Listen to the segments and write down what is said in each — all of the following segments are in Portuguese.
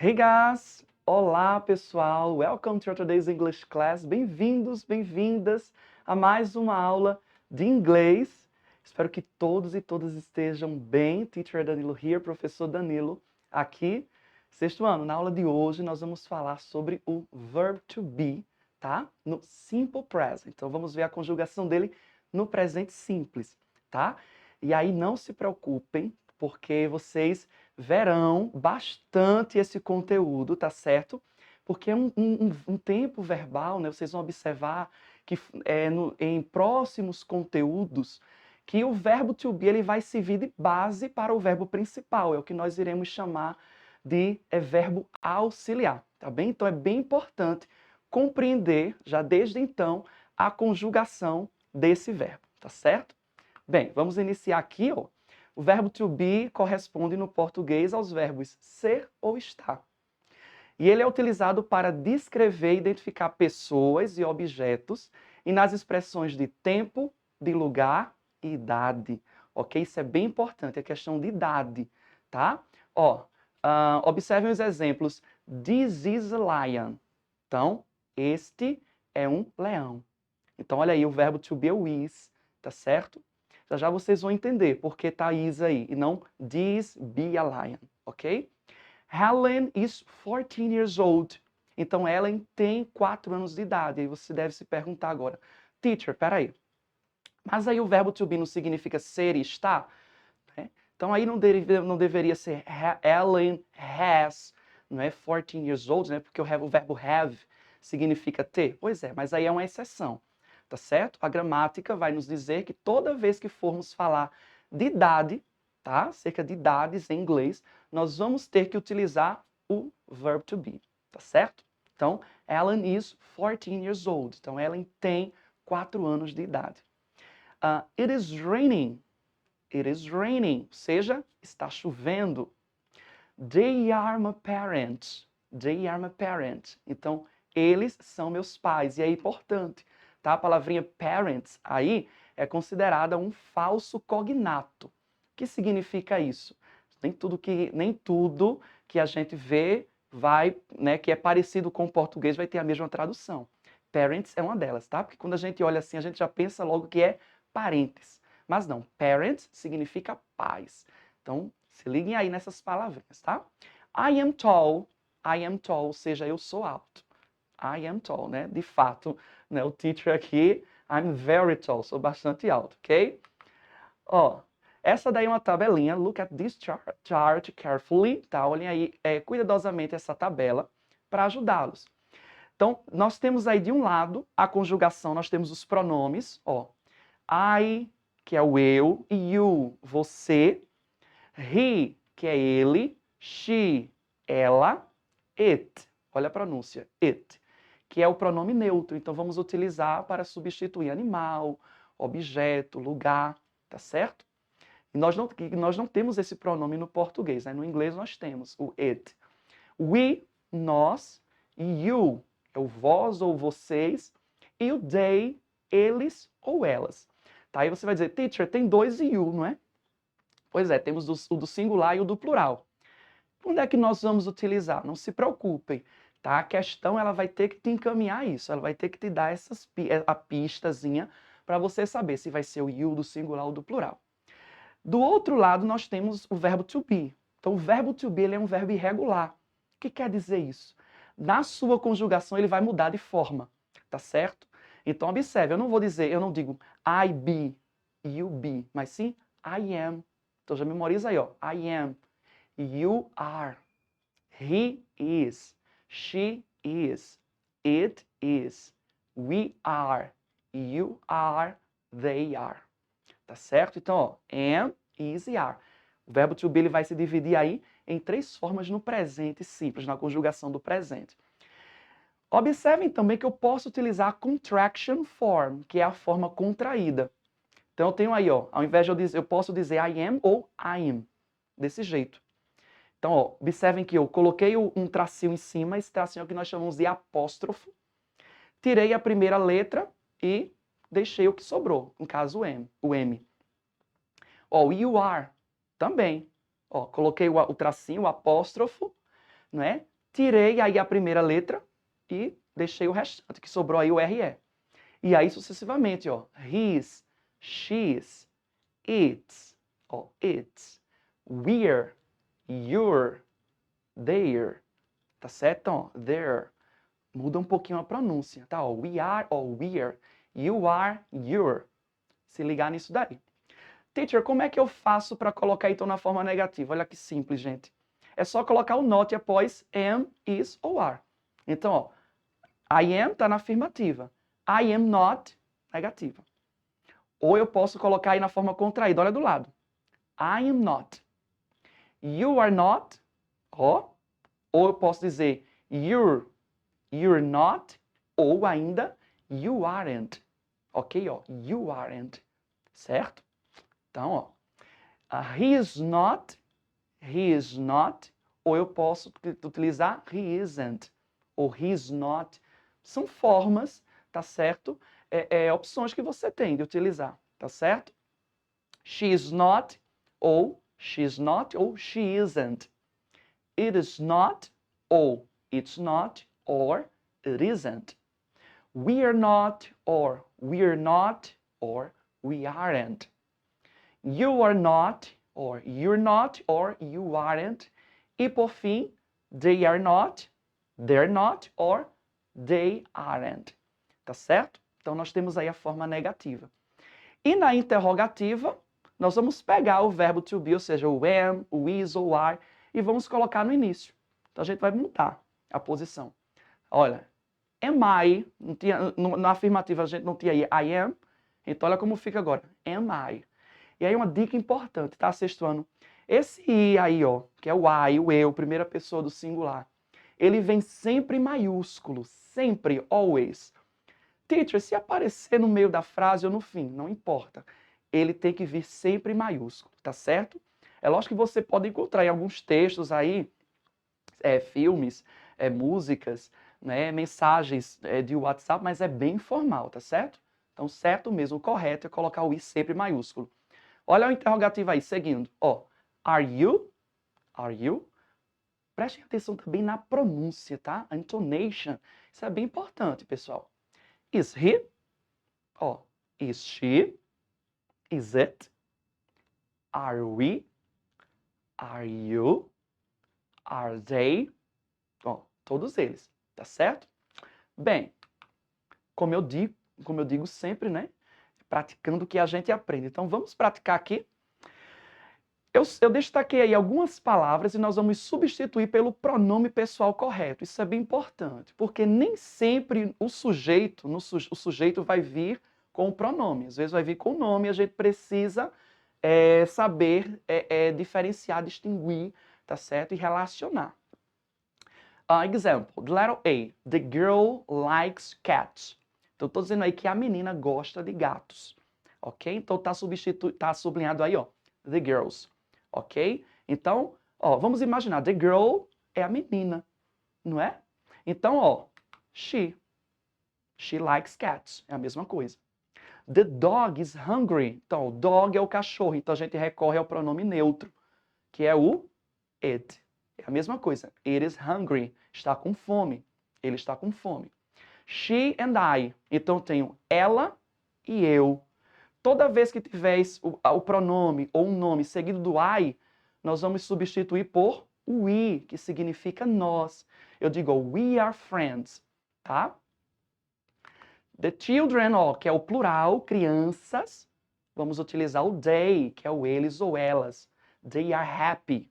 Hey guys! Olá pessoal! Welcome to today's English class. Bem-vindos, bem-vindas a mais uma aula de inglês. Espero que todos e todas estejam bem. Teacher Danilo here, professor Danilo aqui. Sexto ano, na aula de hoje nós vamos falar sobre o verb to be, tá? No simple present. Então vamos ver a conjugação dele no presente simples, tá? E aí não se preocupem, porque vocês verão bastante esse conteúdo, tá certo? Porque é um tempo verbal, né? Vocês vão observar que em próximos conteúdos que o verbo to be ele vai servir de base para o verbo principal, é o que nós iremos chamar de verbo auxiliar, tá bem? Então é bem importante compreender, já desde então, a conjugação desse verbo, tá certo? Bem, vamos iniciar aqui, ó. O verbo to be corresponde no português aos verbos ser ou estar. E ele é utilizado para descrever e identificar pessoas e objetos e nas expressões de tempo, de lugar e idade. Ok? Isso é bem importante, a questão de idade, tá? Ó, observem os exemplos. This is a lion. Então, este é um leão. Então, olha aí, o verbo to be é o is, tá certo? Já já vocês vão entender por que tá is aí e não this be a lion, ok? Helen is 14 years old. Então, Helen tem 4 anos de idade. Aí você deve se perguntar agora, teacher, peraí, mas aí o verbo to be não significa ser e estar? Né? Então, aí não deveria ser Helen has, não é 14 years old, né? Porque o verbo have significa ter. Pois é, mas aí é uma exceção. Tá certo? A gramática vai nos dizer que toda vez que formos falar de idade, tá? Acerca de idades em inglês, nós vamos ter que utilizar o verb to be, tá certo? Então, Ellen is 14 years old. Então, Ellen tem 4 anos de idade. It is raining. It is raining. Ou seja, está chovendo. They are my parents. They are my parents. Então, eles são meus pais. E é importante, tá? A palavrinha parents aí é considerada um falso cognato. O que significa isso? Nem tudo que a gente vê vai, né, que é parecido com o português vai ter a mesma tradução. Parents é uma delas, tá? Porque quando a gente olha assim, a gente já pensa logo que é parentes. Mas não, parents significa pais. Então, se liguem aí nessas palavrinhas, tá? I am tall, ou seja, eu sou alto. I am tall, né? De fato, né, o teacher aqui, I'm very tall, sou bastante alto, ok? Ó, essa daí é uma tabelinha, look at this chart carefully, tá? Olhem aí cuidadosamente essa tabela para ajudá-los. Então, nós temos aí de um lado a conjugação, nós temos os pronomes, ó, I, que é o eu, e you, você, he, que é ele, she, ela, it, olha a pronúncia, it, que é o pronome neutro. Então vamos utilizar para substituir animal, objeto, lugar, tá certo? E nós não temos esse pronome no português, né? No inglês nós temos o it. We, nós, e you, é o vós ou vocês, e o they, eles ou elas. Tá? Aí você vai dizer, teacher, tem 2 you, não é? Pois é, temos o do singular e o do plural. Onde é que nós vamos utilizar? Não se preocupem, tá? A questão ela vai ter que te encaminhar isso, ela vai ter que te dar a pistazinha para você saber se vai ser o you do singular ou do plural. Do outro lado, nós temos o verbo to be. Então, o verbo to be ele é um verbo irregular. O que quer dizer isso? Na sua conjugação, ele vai mudar de forma, tá certo? Então, observe, eu não digo I be, you be, mas sim I am. Então, já memoriza aí, ó. I am, you are, he is, she is, it is, we are, you are, they are. Tá certo? Então, ó, am, is e are. O verbo to be ele vai se dividir aí em 3 formas no presente simples, na conjugação do presente. Observem também que eu posso utilizar a contraction form, que é a forma contraída. Então eu tenho aí, ó, ao invés de eu posso dizer I am ou I am, desse jeito. Então, ó, observem que eu coloquei um tracinho em cima, esse tracinho é o que nós chamamos de apóstrofo, tirei a primeira letra e deixei o que sobrou, no caso o M. Ó, you are, também. Ó, coloquei o tracinho, o apóstrofo, né? tirei aí a primeira letra e deixei o restante, que sobrou aí o RE. E aí sucessivamente, ó. His, she's, its, ó, its, we're, your, their, tá certo? Então, ó, their. Muda um pouquinho a pronúncia, tá? Ó, we are, ó, we're, you are, your. Se ligar nisso daí. Teacher, como é que eu faço para colocar então na forma negativa? Olha que simples, gente. É só colocar o not após am, is ou are. Então, ó, I am tá na afirmativa. I am not, negativa. Ou eu posso colocar aí na forma contraída, olha do lado. I am not. You are not, ó. Ou eu posso dizer you're not, ou ainda you aren't. Ok, ó, you aren't. Certo? Então, ó, he is not, ou eu posso utilizar he isn't, ou he's not. São formas, tá certo? Opções que você tem de utilizar, tá certo? She is not, ou she's not, ou she isn't. It is not, ou it's not, or it isn't. We are not, or we're not, or we aren't. You are not, or you're not, or you aren't. E por fim, they are not, they're not, or they aren't. Tá certo? Então nós temos aí a forma negativa. E na interrogativa, nós vamos pegar o verbo to be, ou seja, o am, o is ou are, e vamos colocar no início. Então a gente vai mudar a posição. Olha, am I, na afirmativa a gente não tinha aí I am, então olha como fica agora. Am I? E aí uma dica importante, tá? Sexto ano. Esse I aí, ó, que é o I, o eu, primeira pessoa do singular, ele vem sempre em maiúsculo, sempre, always. Teacher, se aparecer no meio da frase ou no fim, não importa. Ele tem que vir sempre em maiúsculo, tá certo? É lógico que você pode encontrar em alguns textos aí, filmes, músicas, né, mensagens de WhatsApp, mas é bem formal, tá certo? Então, certo mesmo, o correto é colocar o I sempre em maiúsculo. Olha o interrogativo aí, seguindo. Ó, are you? Are you? Prestem atenção também na pronúncia, tá? A intonation. Isso é bem importante, pessoal. Is he? Ó, is she? Is it? Are we? Are you? Are they? Ó, todos eles, tá certo? Bem, como eu digo sempre, né? Praticando o que a gente aprende. Então vamos praticar aqui. Eu destaquei aí algumas palavras e nós vamos substituir pelo pronome pessoal correto. Isso é bem importante, porque nem sempre o sujeito vai vir com o pronome. Às vezes vai vir com o nome e a gente precisa saber diferenciar, distinguir, tá certo? E relacionar. Example, letter A. The girl likes cats. Então, estou dizendo aí que a menina gosta de gatos. Ok? Então, tá sublinhado aí, ó. The girls. Ok? Então, ó, vamos imaginar. The girl é a menina, não é? Então, ó, she. She likes cats. É a mesma coisa. The dog is hungry. Então, o dog é o cachorro. Então, a gente recorre ao pronome neutro, que é o it. É a mesma coisa. It is hungry. Está com fome. Ele está com fome. She and I. Então, eu tenho ela e eu. Toda vez que tiver o pronome ou um nome seguido do I, nós vamos substituir por we, que significa nós. Eu digo we are friends, tá? The children, ó, que é o plural, crianças, vamos utilizar o they, que é o eles ou elas. They are happy.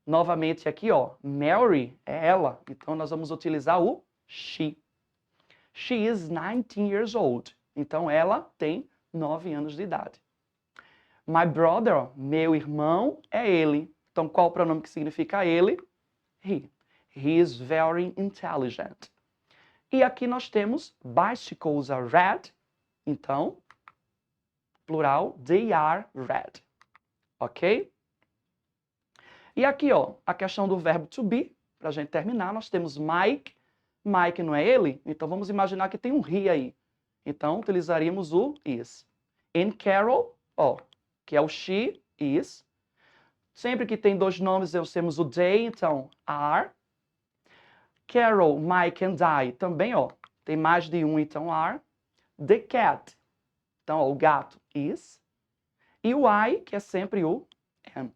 Novamente aqui, ó, Mary é ela, então nós vamos utilizar o she. She is 19 years old. Então ela tem 9 anos de idade. My brother, meu irmão, é ele. Então qual o pronome que significa ele? He. He is very intelligent. E aqui nós temos bicycles are red. Então, plural, they are red. Ok? E aqui, ó, a questão do verbo to be, para a gente terminar, nós temos Mike. Mike não é ele? Então vamos imaginar que tem um he aí. Então utilizaríamos o is. In Carol, ó, que é o she, is. Sempre que tem dois nomes, nós temos o they, então are. Carol, Mike and I. Também, ó, tem mais de um, então are. The cat. Então, ó, o gato is. E o I, que é sempre o am.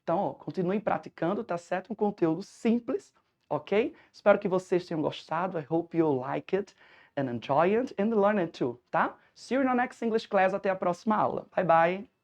Então, ó, continue praticando, tá certo? Um conteúdo simples, ok? Espero que vocês tenham gostado. I hope you like it and enjoy it and learn it too, tá? See you in our next English class. Até a próxima aula. Bye, bye!